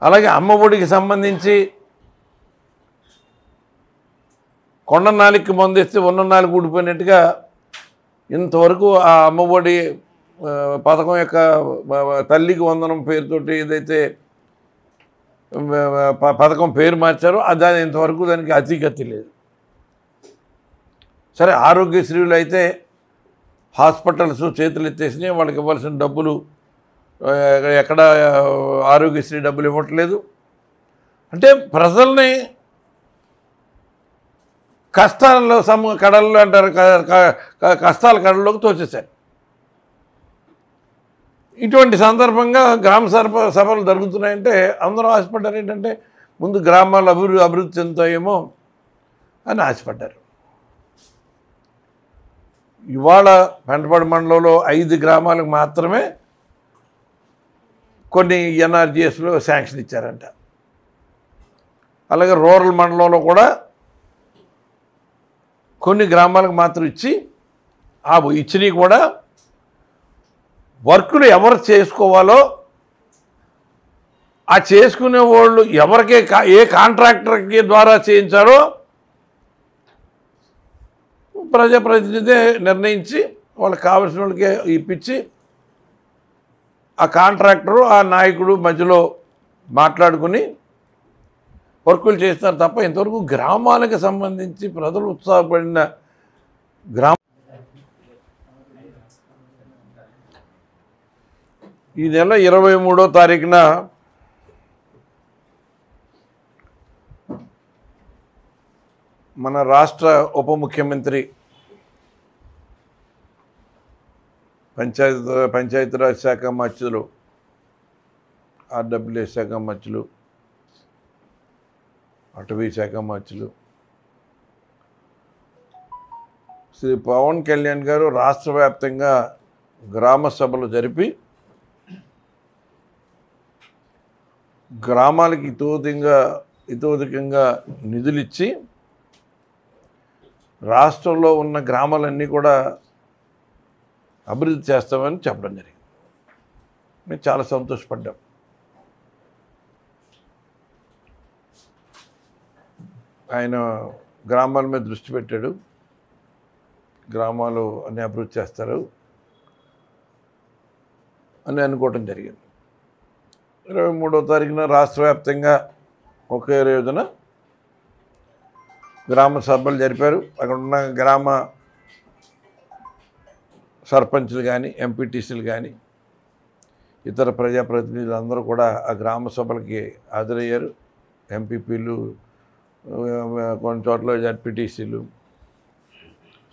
అలాగే అమ్మఒడికి సంబంధించి కొండ నాలికి మందేస్తే ఉన్న నాలుగు ఊడిపోయినట్టుగా ఇంతవరకు ఆ అమ్మఒడి పథకం యొక్క తల్లికి వందనం పేరుతోటి ఏదైతే పథకం పేరు మార్చారో దాని ఇంతవరకు దానికి అతిగతి లేదు. సరే, ఆరోగ్యశ్రీలు అయితే హాస్పిటల్స్ చేతులు ఎత్తేసినాయి, వాళ్ళకి ఇవ్వాల్సిన డబ్బులు ఎక్కడ ఆరోగ్యశ్రీ డబ్బులు ఇవ్వట్లేదు. అంటే ప్రజల్ని కష్టాల్లో కడల్లో అంటారు, కష్టాల కడల్లోకి తోచేశారు. ఇటువంటి సందర్భంగా గ్రామ సభలు జరుగుతున్నాయంటే అందరూ ఆశపడ్డారు ఏంటంటే ముందు గ్రామాలు అభివృద్ధి చెందుతాయేమో అని ఆశపడ్డారు. ఇవాళ పెంటపాడు మండలంలో 5 గ్రామాలకు మాత్రమే కొన్ని ఎన్ఆర్జీఎస్లో శాంక్షన్ ఇచ్చారంట. అలాగే రూరల్ మండలంలో కూడా కొన్ని గ్రామాలకు మాత్రం ఇచ్చి ఇచ్చినవి కూడా వర్కులు ఎవరు చేసుకోవాలో ఆ చేసుకునే వాళ్ళు ఎవరికే ఏ కాంట్రాక్టర్కి ద్వారా చేయించారో ప్రజాప్రతినిధి నిర్ణయించి వాళ్ళకి కావాల్సిన వాళ్ళకి ఇప్పించి ఆ కాంట్రాక్టరు ఆ నాయకుడు మధ్యలో మాట్లాడుకుని వర్కులు చేస్తారు తప్ప ఇంతవరకు గ్రామాలకు సంబంధించి ప్రజలు ఉత్సాహపడిన ఈ నెల 23వ తారీఖున మన రాష్ట్ర ఉప ముఖ్యమంత్రి పంచాయతీరాజ్ శాఖ మంత్రులు, ఆర్డబ్ల్యూఏ శాఖ మంత్రులు, అటవీ శాఖ మంత్రులు శ్రీ పవన్ కళ్యాణ్ గారు రాష్ట్ర వ్యాప్తంగా గ్రామ సభలు జరిపి గ్రామాలకి ఇతోధికంగా నిధులిచ్చి రాష్ట్రంలో ఉన్న గ్రామాలన్నీ కూడా అభివృద్ధి చేస్తామని చెప్పడం జరిగింది. మేము చాలా సంతోషపడ్డాం. ఆయన గ్రామాల మీద దృష్టి పెట్టాడు, గ్రామాలు అన్ని అభివృద్ధి చేస్తారు అని అనుకోవటం జరిగింది. 23వ తారీఖున రాష్ట్ర వ్యాప్తంగా ఒకే రోజున గ్రామ సభలు జరిపారు. అక్కడ ఉన్న గ్రామ సర్పంచ్లు కానీ, ఎంపీటీసీలు కానీ, ఇతర ప్రజాప్రతినిధులు అందరూ కూడా ఆ గ్రామ సభలకి హాజరయ్యారు. ఎంపీపీలు, కొన్ని చోట్ల జడ్పీటీసీలు,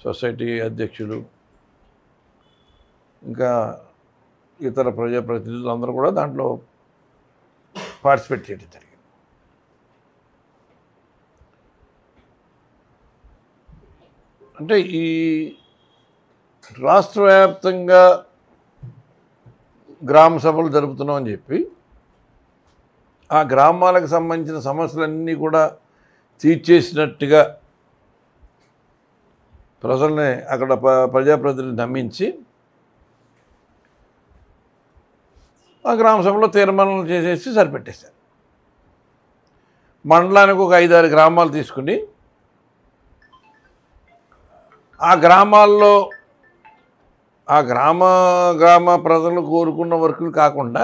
సొసైటీ అధ్యక్షులు, ఇంకా ఇతర ప్రజాప్రతినిధులు అందరూ కూడా దాంట్లో పార్టిసిపేట్ చేయడం జరిగింది. అంటే ఈ రాష్ట్ర వ్యాప్తంగా గ్రామ సభలు జరుపుతున్నామని చెప్పి ఆ గ్రామాలకు సంబంధించిన సమస్యలన్నీ కూడా తీర్చేసినట్టుగా ప్రజల్ని అక్కడ ప్రజాప్రతినిధులు నమ్మించి ఆ గ్రామ సభలో తీర్మానాలు చేసేసి సరిపెట్టేశారు. మండలానికి ఒక 5-6 గ్రామాలు తీసుకుని ఆ గ్రామాల్లో ఆ గ్రామ ప్రజలు కోరుకున్న వర్కులు కాకుండా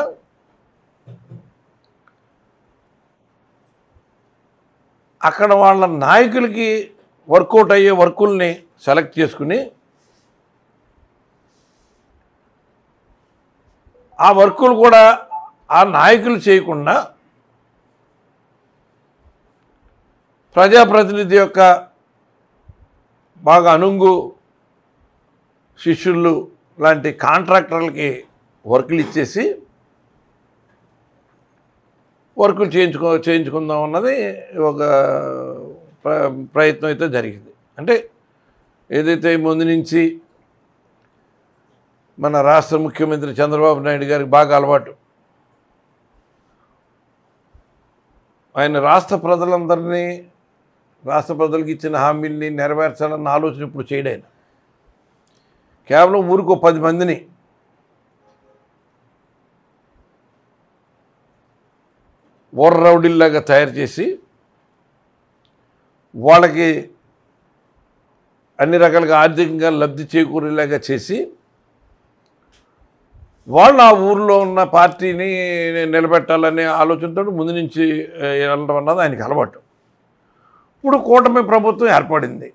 అక్కడ వాళ్ళ నాయకులకి వర్కౌట్ అయ్యే వర్కుల్ని సెలెక్ట్ చేసుకుని ఆ వర్కులు కూడా ఆ నాయకులు చేయకుండా ప్రజాప్రతినిధి యొక్క బాగా అనుంగు శిష్యులు లాంటి కాంట్రాక్టర్లకి వర్కులు ఇచ్చేసి వర్కులు చేయించుకుందాం అన్నది ఒక ప్రయత్నం అయితే జరిగింది. అంటే ఏదైతే ముందు నుంచి మన రాష్ట్ర ముఖ్యమంత్రి చంద్రబాబు నాయుడు గారికి బాగా అలవాటు, ఆయన రాష్ట్ర ప్రజలకు ఇచ్చిన హామీల్ని నెరవేర్చాలన్న ఆలోచన ఇప్పుడు చేయడు. ఆయన కేవలం ఊరికో 10 మందిని ఊర రౌడీల్లాగా తయారు చేసి వాళ్ళకి అన్ని రకాలుగా ఆర్థికంగా లబ్ధి చేకూరేలాగా చేసి వాళ్ళు ఆ ఊరిలో ఉన్న పార్టీని నిలబెట్టాలనే ఆలోచనతో ముందు నుంచి వెళ్ళడం అన్నది ఆయనకి అలవాటు. ఇప్పుడు కూటమి ప్రభుత్వం ఏర్పడింది.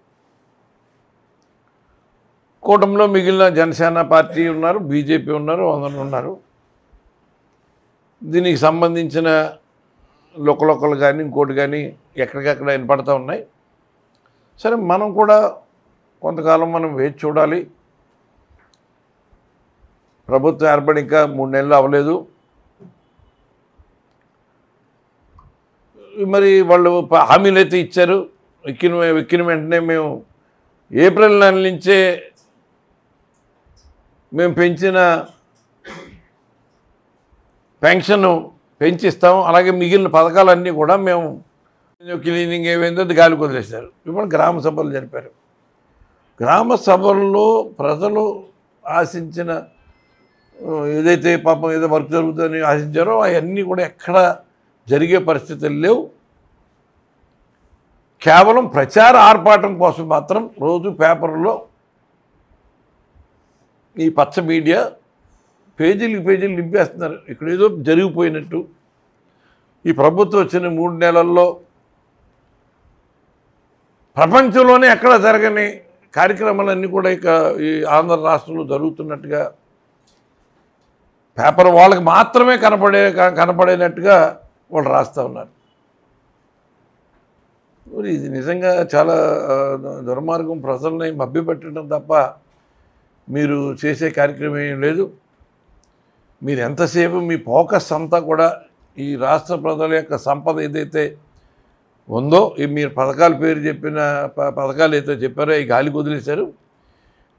కూటమిలో మిగిలిన జనసేన పార్టీ ఉన్నారు, బీజేపీ ఉన్నారు, అందరూ ఉన్నారు. దీనికి సంబంధించిన లొక్కలు కానీ ఇంకోటి కానీ ఎక్కడికక్కడ వినపడుతూ ఉన్నాయి. సరే, మనం కూడా కొంతకాలం మనం వేచి చూడాలి. ప్రభుత్వం ఏర్పడి ఇంకా 3 నెలలు అవ్వలేదు. మరి వాళ్ళు హామీలు అయితే ఇచ్చారు. ఎక్కిన వెంటనే మేము ఏప్రిల్ నెల నుంచే మేము పెంచిన పెన్షన్ పెంచిస్తాం, అలాగే మిగిలిన పథకాలన్నీ కూడా మేము క్లీనింగ్ ఏమైందో అది గాలికి వదిలేశారు. ఇప్పుడు గ్రామ సభలు జరిపారు. గ్రామ సభల్లో ప్రజలు ఆశించిన ఏదైతే పాపం ఏదో వర్క్ జరుగుతుందని ఆశించారో అవన్నీ కూడా ఎక్కడ జరిగే పరిస్థితులు లేవు. కేవలం ప్రచార ఆర్పాటం కోసం మాత్రం రోజు పేపర్లో ఈ పచ్చ మీడియా పేజీలు నింపేస్తున్నారు. ఇక్కడ ఏదో జరిగిపోయినట్టు. ఈ ప్రభుత్వం వచ్చిన 3 నెలల్లో ప్రపంచంలోనే ఎక్కడ జరగని కార్యక్రమాలన్నీ కూడా ఇక ఈ ఆంధ్ర రాష్ట్రంలో జరుగుతున్నట్టుగా పేపర్ వాళ్ళకి మాత్రమే కనపడేనట్టుగా వాళ్ళు రాస్తూ ఉన్నారు. ఇది నిజంగా చాలా దుర్మార్గం. ప్రజల్ని మభ్యపెట్టడం తప్ప మీరు చేసే కార్యక్రమం ఏం లేదు. మీరు ఎంతసేపు మీ ఫోకస్ అంతా కూడా ఈ రాష్ట్ర ప్రజల యొక్క సంపద ఏదైతే ఉందో, ఈ మీరు పథకాల పేరు చెప్పిన పథకాలు అయితే చెప్పారో ఈ గాలికి వదిలేశారు.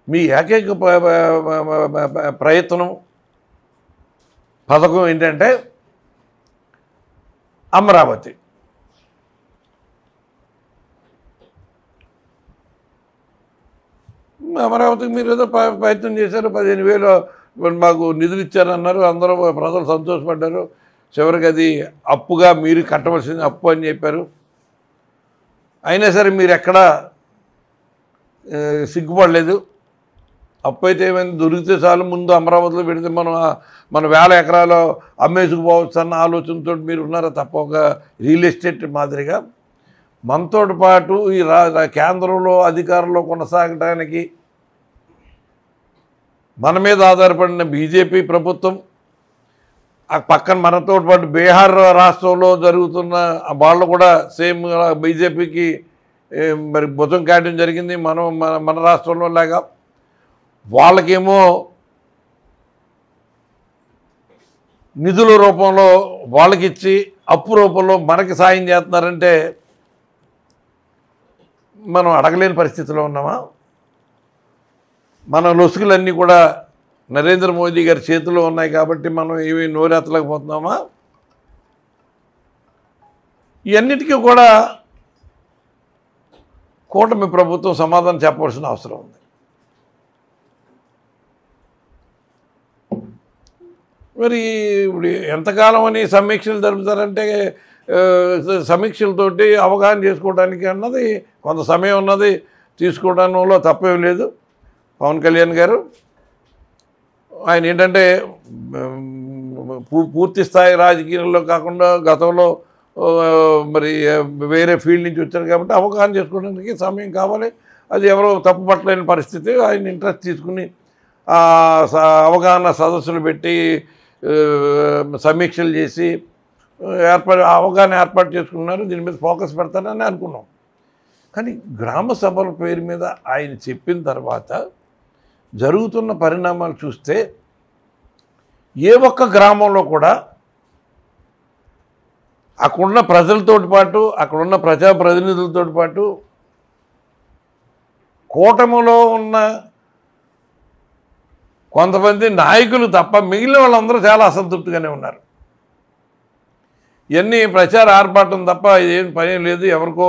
మీ ఏకైక ప్రయత్నం పథకం ఏంటంటే అమరావతి. అమరావతికి మీరు ఏదో ప్రయత్నం చేశారు. 15,000 మాకు నిధులు ఇచ్చారన్నారు. అందరూ ప్రజలు సంతోషపడ్డారు. చివరికి అది అప్పుగా మీరు కట్టవలసింది అప్పు అని చెప్పారు. అయినా సరే మీరు ఎక్కడా సిగ్గుపడలేదు. అప్పు అయితే ఏమైంది, దొరికితే చాలు, ముందు అమరావతిలో పెడితే మన 1000 ఎకరాలు అమ్మేసుకుపోవచ్చు అన్న ఆలోచనతో మీరు ఉన్నారా తప్ప ఒక రియల్ ఎస్టేట్ మాదిరిగా మనతో పాటు ఈ కేంద్రంలో అధికారంలో కొనసాగడానికి మన మీద ఆధారపడిన బీజేపీ ప్రభుత్వం, ఆ పక్కన మనతో పాటు బీహార్ రాష్ట్రంలో జరుగుతున్న వాళ్ళు కూడా సేమ్ బీజేపీకి మరి భుజం కాయడం జరిగింది. మన రాష్ట్రంలో లాగా వాళ్ళకేమో నిధుల రూపంలో వాళ్ళకిచ్చి అప్పు రూపంలో మనకి సాయం చేస్తున్నారంటే మనం అడగలేని పరిస్థితిలో ఉన్నామా? మన లొసుగులన్నీ కూడా నరేంద్ర మోదీ గారి చేతిలో ఉన్నాయి కాబట్టి మనం ఏమీ నోరెత్తలేకపోతున్నామా? ఇవన్నిటికీ కూడా కూటమి ప్రభుత్వం సమాధానం చెప్పవలసిన అవసరం ఉంది. మరి ఇప్పుడు ఎంతకాలం అని సమీక్షలు జరుపుతారంటే సమీక్షలతోటి అవగాహన చేసుకోవడానికి అన్నది కొంత సమయం ఉన్నది, తీసుకోవడంలో తప్పేం లేదు. పవన్ కళ్యాణ్ గారు ఆయన ఏంటంటే పూర్తి స్థాయి రాజకీయాల్లో కాకుండా గతంలో మరి వేరే ఫీల్డ్ నుంచి వచ్చారు కాబట్టి అవగాహన చేసుకోవడానికి సమయం కావాలి. అది ఎవరో తప్పు పట్టలేని పరిస్థితి. ఆయన ఇంట్రెస్ట్ తీసుకుని అవగాహన సదస్సులు పెట్టి సమీక్షలు చేసి అవగాహన ఏర్పాటు చేసుకున్నారు. దీని మీద ఫోకస్ పెడతానని అనుకున్నాం. కానీ గ్రామ సభల పేరు మీద ఆయన చెప్పిన తర్వాత జరుగుతున్న పరిణామాలు చూస్తే ఏ ఒక్క గ్రామంలో కూడా అక్కడున్న ప్రజలతో పాటు అక్కడున్న ప్రజాప్రతినిధులతో పాటు కూటమిలో ఉన్న కొంతమంది నాయకులు తప్ప మిగిలిన వాళ్ళందరూ చాలా అసంతృప్తిగానే ఉన్నారు. ఇవన్నీ ప్రచార ఆర్పాటం తప్ప ఇదేం పని లేదు. ఎవరికో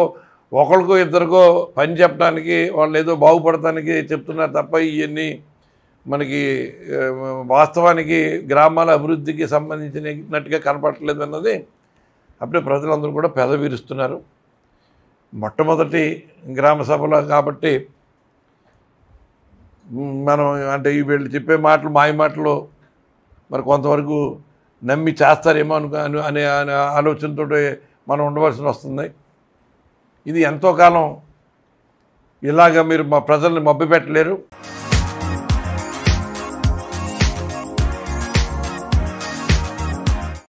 ఒకరికో ఇద్దరికో పని చెప్పడానికి, వాళ్ళు ఏదో బాగుపడటానికి చెప్తున్నారు తప్ప ఇవన్నీ మనకి వాస్తవానికి గ్రామాల అభివృద్ధికి సంబంధించినట్టుగా కనపడట్లేదు అన్నది అప్పుడే ప్రజలందరూ కూడా పెదవిరుస్తున్నారు. మొట్టమొదటి గ్రామ సభలో కాబట్టి మనం అంటే వీళ్ళు చెప్పే మాటలు మాయ మాటలు మరి కొంతవరకు నమ్మి చేస్తారేమో అనే ఆలోచనతో మనం ఉండవలసి వస్తుంది. ఇది ఎంతో కాలం ఇలాగ మీరు మా ప్రజల్ని మభ్యపెట్టలేరు.